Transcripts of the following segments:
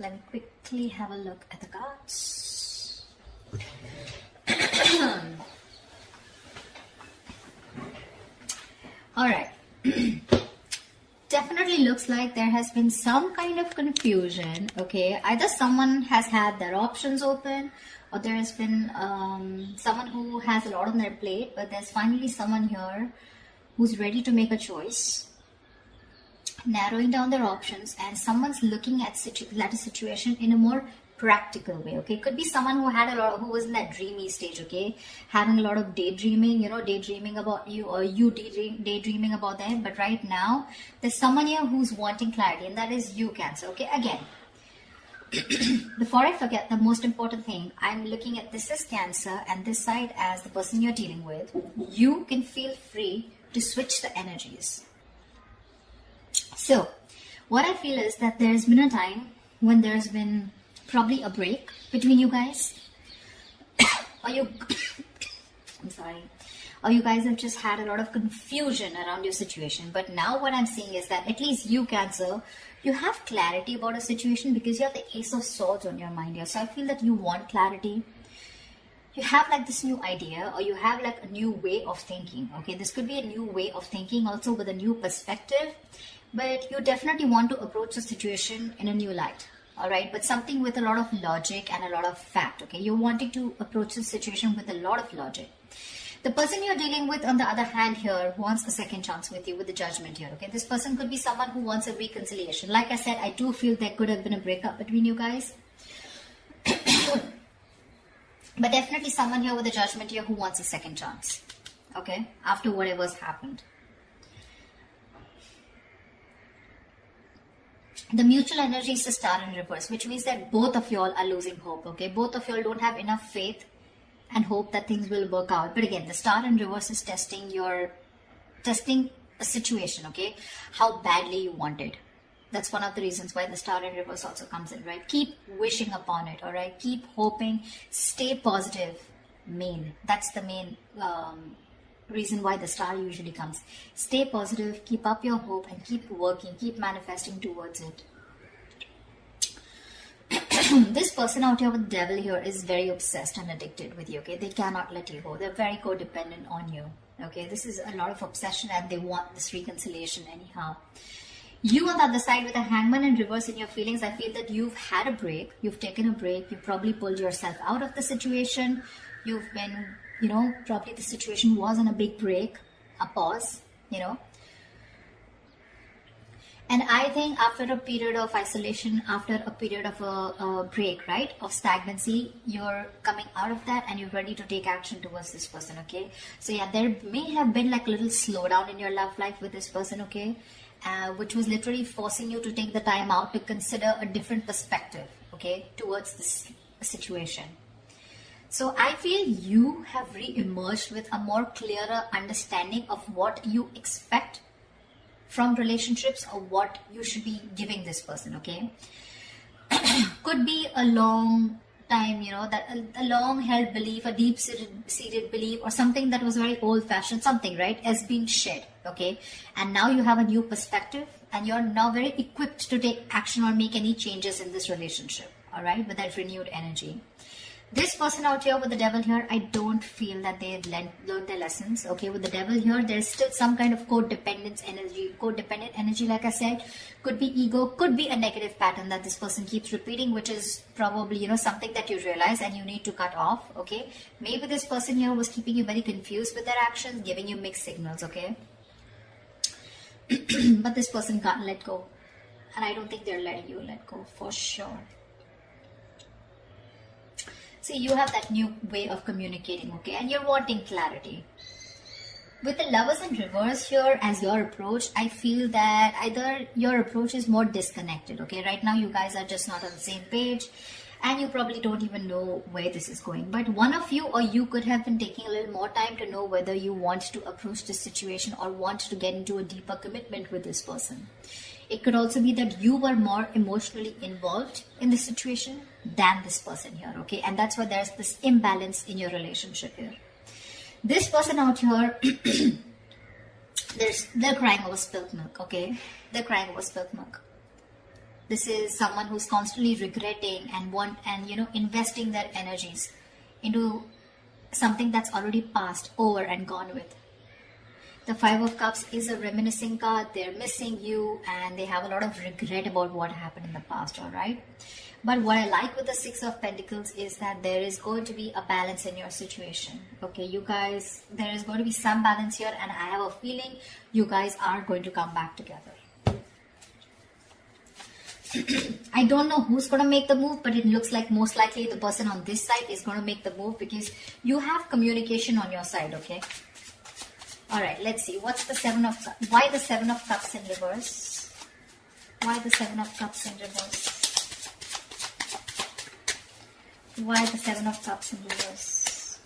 Let me quickly have a look at the cards. All right. Definitely looks like there has been some kind of confusion. Okay, either someone has had their options open, or there has been someone who has a lot on their plate, but there's finally someone here who's ready to make a choice, narrowing down their options, and someone's looking at a situation in a more practical way. Okay, could be someone who was in that dreamy stage. Okay, having a lot of daydreaming, daydreaming about you, or you daydreaming about them. But right now there's someone here who's wanting clarity, and that is you, Cancer. Okay, again, before I forget, the most important thing, I'm looking at this as Cancer and this side as the person you're dealing with. You can feel free to switch the energies. So what I feel is that there's been a time when there's been probably a break between you guys, or you or you guys have just had a lot of confusion around your situation. But now what I'm seeing is that at least you, Cancer, you have clarity about a situation because you have the Ace of Swords on your mind here. So I feel that you want clarity. You have like this new idea, or you have like a new way of thinking. Okay, this could be a new way of thinking also with a new perspective, but you definitely want to approach the situation in a new light. All right, but something with a lot of logic and a lot of fact. Okay, you're wanting to approach the situation with a lot of logic. The person you're dealing with, on the other hand, here wants a second chance with you, with the Judgment here. Okay, this person could be someone who wants a reconciliation. Like I said, I do feel there could have been a breakup between you guys. But definitely someone here with the Judgment here who wants a second chance. Okay, after whatever's happened. The mutual energy is the Star in reverse, which means that both of y'all are losing hope. Okay, both of y'all don't have enough faith and hope that things will work out. But again, the Star in reverse is testing a situation. Okay, how badly you want it. That's one of the reasons why the Star in reverse also comes in, right? Keep wishing upon it. All right, keep hoping, stay positive. That's the main reason why the Star usually comes. Stay positive, keep up your hope, and keep working, keep manifesting towards it. This person out here with the Devil here is very obsessed and addicted with you. Okay, they cannot let you go. They're very codependent on you. Okay, this is a lot of obsession, and they want this reconciliation anyhow. You on the other side with a Hangman in reverse in your feelings, I feel that you've had a break. You've taken a break. You probably pulled yourself out of the situation. You've been, probably the situation was in a big break, a pause, And I think after a period of isolation, after a period of a break, right, of stagnancy, you're coming out of that and you're ready to take action towards this person, okay? So yeah, there may have been like a little slowdown in your love life with this person, okay? Which was literally forcing you to take the time out to consider a different perspective, okay, towards this situation. So I feel you have re-emerged with a more clearer understanding of what you expect from relationships, or what you should be giving this person, okay? Could be a long time, that a long held belief, a deep seated belief, or something that was very old fashioned, something, right, has been shed, okay? And now you have a new perspective, and you're now very equipped to take action or make any changes in this relationship, all right, with that renewed energy. This person out here with the Devil here, I don't feel that they've learned their lessons. Okay, with the Devil here, there's still some kind of codependent energy, like I said. Could be ego, could be a negative pattern that this person keeps repeating, which is probably, something that you realize and you need to cut off, okay? Maybe this person here was keeping you very confused with their actions, giving you mixed signals, okay? But this person can't let go. And I don't think they're letting you let go, for sure. See, you have that new way of communicating, okay? And you're wanting clarity. With the Lovers in reverse here as your approach, I feel that either your approach is more disconnected, okay? Right now, you guys are just not on the same page, and you probably don't even know where this is going. But one of you or you could have been taking a little more time to know whether you want to approach this situation or want to get into a deeper commitment with this person. It could also be that you were more emotionally involved in the situation than this person here, okay? And that's why there's this imbalance in your relationship here. This person out here, they're crying over spilt milk, okay? They're crying over spilt milk. This is someone who's constantly regretting and investing their energies into something that's already passed over and gone with. The Five of Cups is a reminiscing card. They're missing you and they have a lot of regret about what happened in the past, all right? But what I like with the Six of Pentacles is that there is going to be a balance in your situation. Okay, you guys, there is going to be some balance here, and I have a feeling you guys are going to come back together. I don't know who's going to make the move, but it looks like most likely the person on this side is going to make the move because you have communication on your side, okay? All right, let's see. What's the Seven of Cups? Why the Seven of Cups in reverse? Why the Seven of Cups in reverse? Why the Seven of Cups in reverse?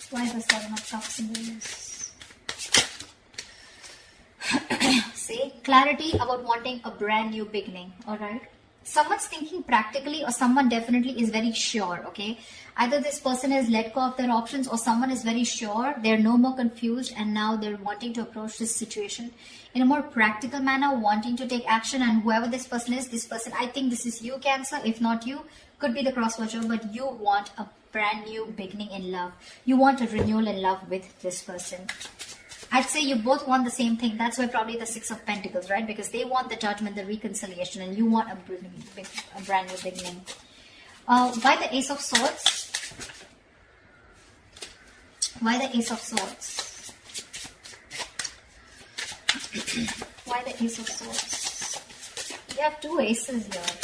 Why the Seven of Cups in reverse? See, clarity about wanting a brand new beginning, alright? Someone's thinking practically or someone definitely is very sure, okay? Either this person has let go of their options or someone is very sure, they're no more confused and now they're wanting to approach this situation in a more practical manner, wanting to take action. And whoever this person is, this person, I think this is you, Cancer. If not you, could be the cross-watcher, but you want a brand new beginning in love. You want a renewal in love with this person. I'd say you both want the same thing. That's why probably the Six of Pentacles, right? Because they want the judgment, the reconciliation, and you want a brand new beginning. Why the Ace of Swords? Why the Ace of Swords? Why the Ace of Swords? You have two aces here.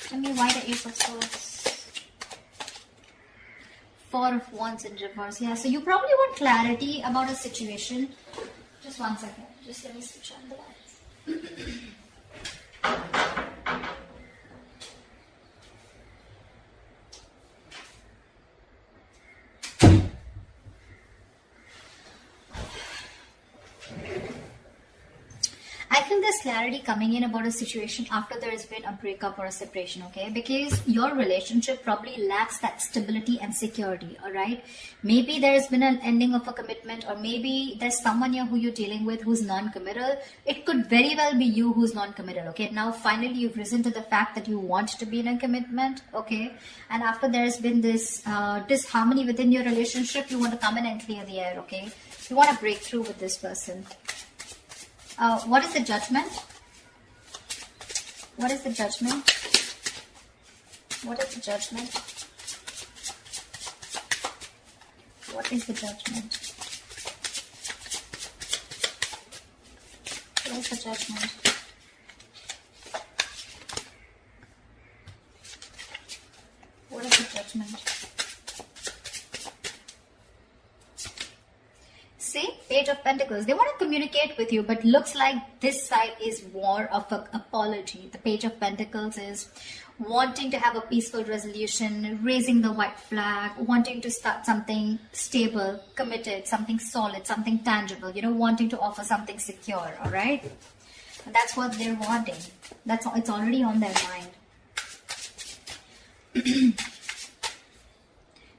Tell me why the Ace of Swords? Four of Wands in reverse. Yeah, so you probably want clarity about a situation. Just one second. Just let me switch on the lights. I feel there's clarity coming in about a situation after there has been a breakup or a separation, okay? Because your relationship probably lacks that stability and security, all right? Maybe there has been an ending of a commitment, or maybe there's someone here who you're dealing with who's non-committal. It could very well be you who's non-committal, okay? Now, finally, you've risen to the fact that you want to be in a commitment, okay? And after there's been this disharmony within your relationship, you want to come in and clear the air, okay? You want to break through with this person. What is the Judgment? What is the Judgment? What is the Judgment? What is the Judgment? What is the Judgment? What is the Judgment? See, Page of Pentacles. They want to communicate with you, but looks like this side is more of an apology. The Page of Pentacles is wanting to have a peaceful resolution, raising the white flag, wanting to start something stable, committed, something solid, something tangible, wanting to offer something secure, all right? And that's what they're wanting. It's already on their mind.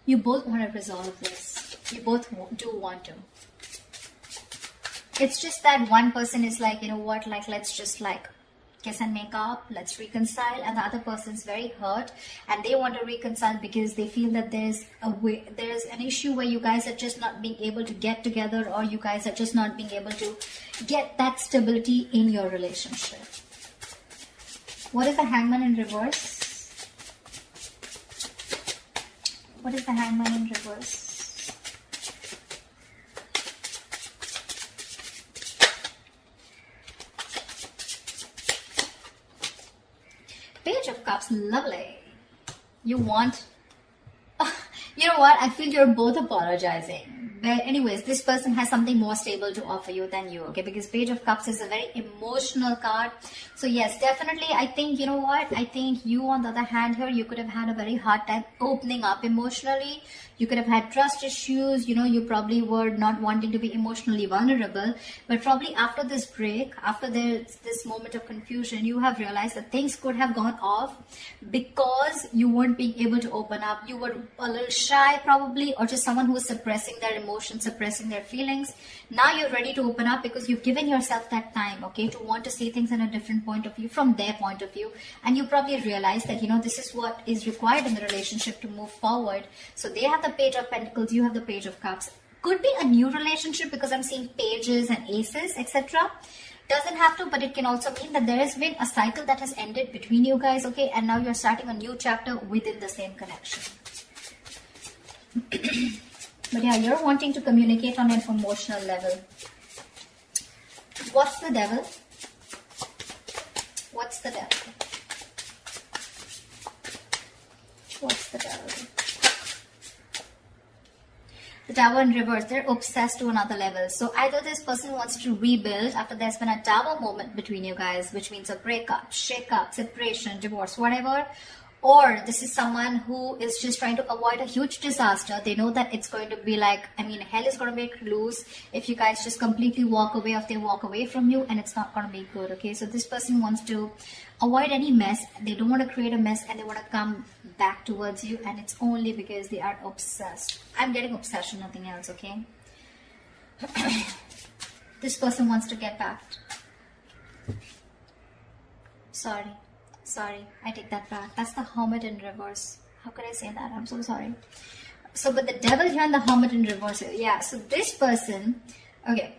You both want to resolve this. You both do want to. It's just that one person is like, let's just kiss and make up, let's reconcile, and the other person's very hurt and they want to reconcile because they feel that there's an issue where you guys are just not being able to get together, or you guys are just not being able to get that stability in your relationship. What is the Hangman in reverse? What is the Hangman in reverse? Page of Cups, lovely. You want... you know what? I feel you're both apologizing. But anyways, this person has something more stable to offer you than you, okay? Because Page of Cups is a very emotional card. So yes, definitely, I think, you know what? I think you, on the other hand here, you could have had a very hard time opening up emotionally. You could have had trust issues. You probably were not wanting to be emotionally vulnerable. But probably after this break, after this moment of confusion, you have realized that things could have gone off because you weren't being able to open up. You were a little shy probably, or just someone who was suppressing their emotions, suppressing their feelings. Now you're ready to open up because you've given yourself that time, okay, to want to see things in a different point of view, from their point of view. And you probably realize that, this is what is required in the relationship to move forward. So they have the Page of Pentacles, you have the Page of Cups. Could be a new relationship because I'm seeing pages and aces, etc. Doesn't have to, but it can also mean that there has been a cycle that has ended between you guys, okay, and now you're starting a new chapter within the same connection. But yeah, you're wanting to communicate on an emotional level. What's the devil? What's the devil? What's the devil? The Tower in reverse, they're obsessed to another level. So either this person wants to rebuild after there's been a Tower moment between you guys, which means a breakup, shake-up, separation, divorce, whatever. Or this is someone who is just trying to avoid a huge disaster. They know that it's going to be like, hell is going to break loose if you guys just completely walk away, if they walk away from you, and it's not going to be good, okay? So this person wants to avoid any mess. They don't want to create a mess, and they want to come back towards you, and it's only because they are obsessed. I'm getting obsession, nothing else, okay? This person wants to get back. Sorry, I take that back. That's the Hermit in reverse. How could I say that? I'm so sorry. So, but the Devil here and the Hermit in reverse. Yeah, so this person, okay.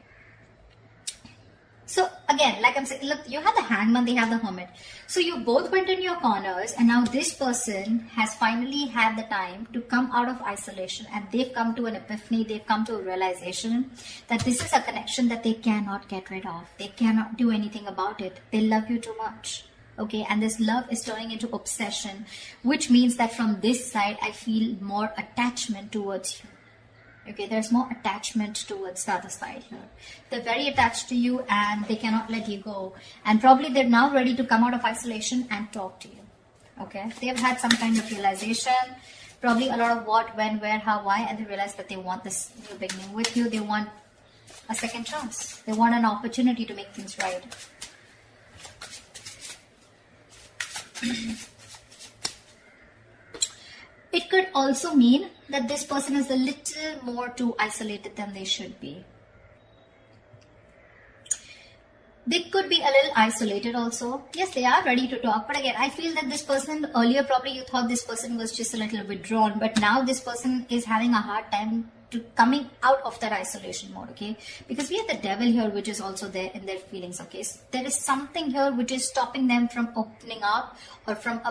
So again, like I'm saying, look, you have the Hangman, they have the Hermit. So you both went in your corners, and now this person has finally had the time to come out of isolation, and they've come to an epiphany, they've come to a realization that this is a connection that they cannot get rid of. They cannot do anything about it. They love you too much. Okay, and this love is turning into obsession, which means that from this side, I feel more attachment towards you. Okay, there's more attachment towards the other side here. They're very attached to you and they cannot let you go. And probably they're now ready to come out of isolation and talk to you. Okay, they've had some kind of realization, probably a lot of what, when, where, how, why, and they realize that they want this new beginning with you. They want a second chance. They want an opportunity to make things right. It could also mean that this person is a little more too isolated than they should be. They could be a little isolated also. Yes, they are ready to talk. But again, I feel that this person, earlier probably you thought this person was just a little withdrawn. But now this person is having a hard time to coming out of that isolation mode, okay? Because we have the Devil here, which is also there in their feelings, okay? So there is something here which is stopping them from opening up or from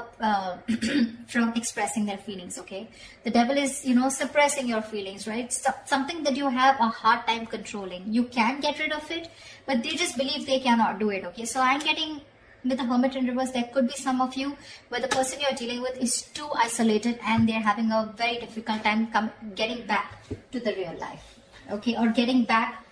from expressing their feelings, okay? The Devil is, suppressing your feelings, right? Something that you have a hard time controlling. You can get rid of it, but they just believe they cannot do it, okay? So I'm getting, with the Hermit in reverse, there could be some of you where the person you're dealing with is too isolated and they're having a very difficult time getting back to the real life, okay, or getting back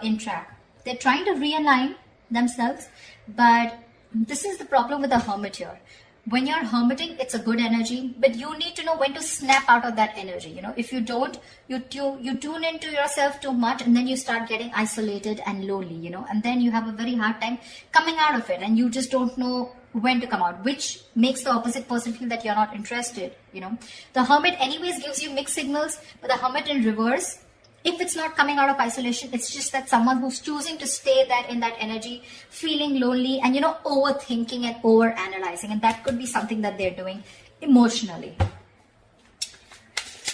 in track. They're trying to realign themselves, but this is the problem with the Hermit here. When you're hermiting, it's a good energy, but you need to know when to snap out of that energy. If you don't, you tune into yourself too much, and then you start getting isolated and lonely, and then you have a very hard time coming out of it, and you just don't know when to come out, which makes the opposite person feel that you're not interested, The Hermit anyways gives you mixed signals, but the Hermit in reverse, if it's not coming out of isolation, it's just that someone who's choosing to stay there in that energy, feeling lonely and, overthinking and over-analyzing. And that could be something that they're doing emotionally.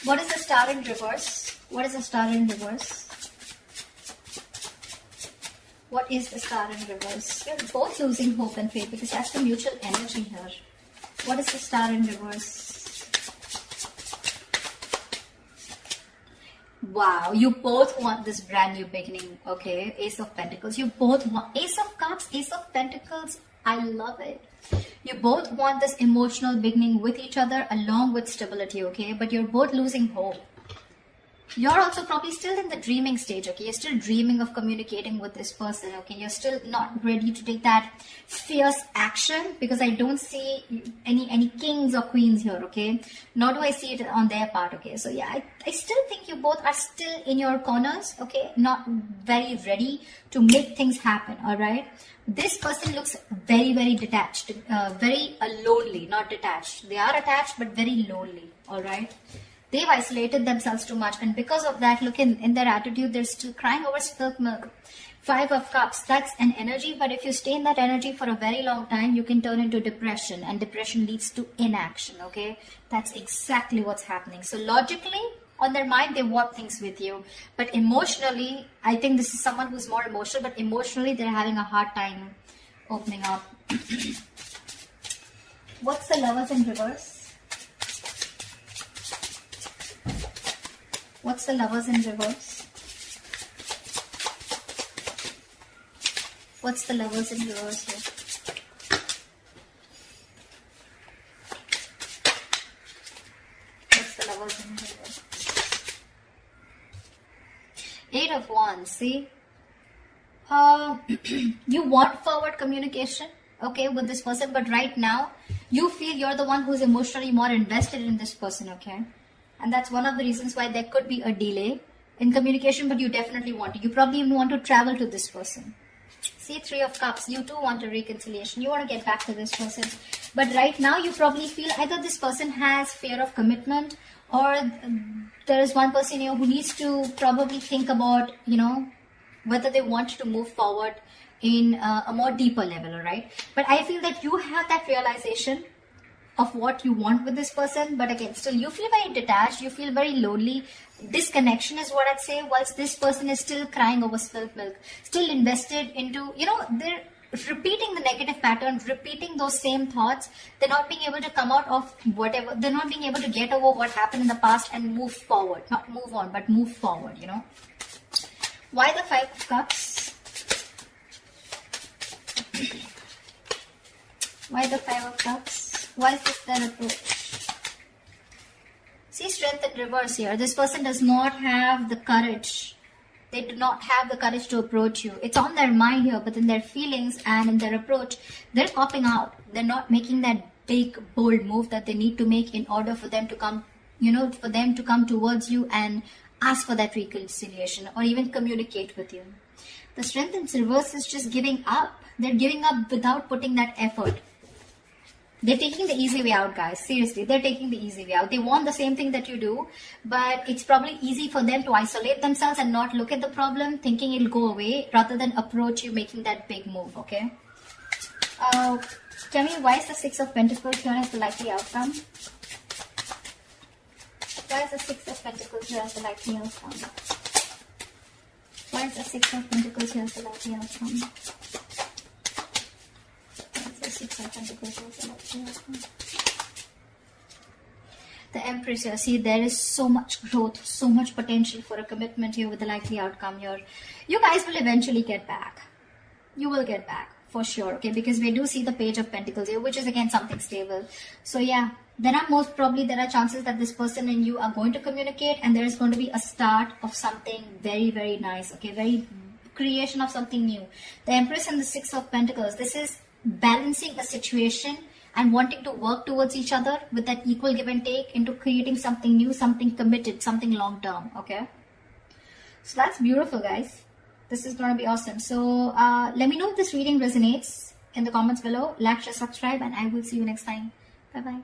What is the Star in reverse? What is the Star in reverse? What is the Star in reverse? You're both losing hope and faith because that's the mutual energy here. What is the Star in reverse? Wow, you both want this brand new beginning, okay? Ace of Pentacles. You both want Ace of Cups, Ace of Pentacles. I love it. You both want this emotional beginning with each other along with stability, okay? But you're both losing hope. You're also probably still in the dreaming stage, okay? You're still dreaming of communicating with this person, okay? You're still not ready to take that fierce action because I don't see any kings or queens here, okay? Nor do I see it on their part, okay? So yeah, I still think you both are still in your corners, okay? Not very ready to make things happen, all right? This person looks very, very detached, very lonely, not detached. They are attached, but very lonely, all right? They've isolated themselves too much, and because of that, look in their attitude, they're still crying over spilled milk. 5 of Cups, that's an energy, but if you stay in that energy for a very long time, you can turn into depression, and depression leads to inaction, okay? That's exactly what's happening. So logically, on their mind, they want things with you, but emotionally, I think this is someone who's more emotional, but emotionally, they're having a hard time opening up. What's the Lovers in reverse? What's the Lovers in reverse? What's the Lovers in reverse here? What's the Lovers in reverse? 8 of Wands, see? You want forward communication, okay, with this person, but right now, you feel you're the one who's emotionally more invested in this person, okay? And that's one of the reasons why there could be a delay in communication, but you definitely want it. You probably even want to travel to this person. See, 3 of Cups, you too want a reconciliation. You want to get back to this person. But right now, you probably feel either this person has fear of commitment, or there is one person here who needs to probably think about, whether they want to move forward in a more deeper level, right? But I feel that you have that realization of what you want with this person, but again, still you feel very detached, you feel very lonely. Disconnection is what I'd say, whilst this person is still crying over spilled milk, still invested into, they're repeating the negative patterns, repeating those same thoughts. They're not being able to come out of whatever, they're not being able to get over what happened in the past and move forward, not move on, but move forward, Why the 5 of Cups? Why the 5 of Cups? Why is this their approach? See, Strength in reverse here. This person does not have the courage. They do not have the courage to approach you. It's on their mind here, but in their feelings and in their approach, they're popping out. They're not making that big, bold move that they need to make in order for them to come, for them to come towards you and ask for that reconciliation or even communicate with you. The Strength in reverse is just giving up. They're giving up without putting that effort. They're taking the easy way out, guys. Seriously, they're taking the easy way out. They want the same thing that you do, but it's probably easy for them to isolate themselves and not look at the problem, thinking it'll go away, rather than approach you making that big move, okay? Tell me, why is the 6 of Pentacles here as the likely outcome? Why is the 6 of Pentacles here as the likely outcome? Why is the 6 of Pentacles here as the likely outcome? The Empress here. See, there is so much growth, so much potential for a commitment here with the likely outcome here. You guys will eventually get back. You will get back for sure, okay? Because we do see the Page of Pentacles here, which is again something stable. So yeah, there are chances that this person and you are going to communicate, and there is going to be a start of something very, very nice, okay? Very creation of something new. The Empress and the 6 of Pentacles. This is balancing a situation and wanting to work towards each other with that equal give and take into creating something new, something committed, something long term, okay? So that's beautiful, guys. This is going to be awesome. So let me know if this reading resonates in the comments below. Like, share, subscribe, and I will see you next time. Bye bye.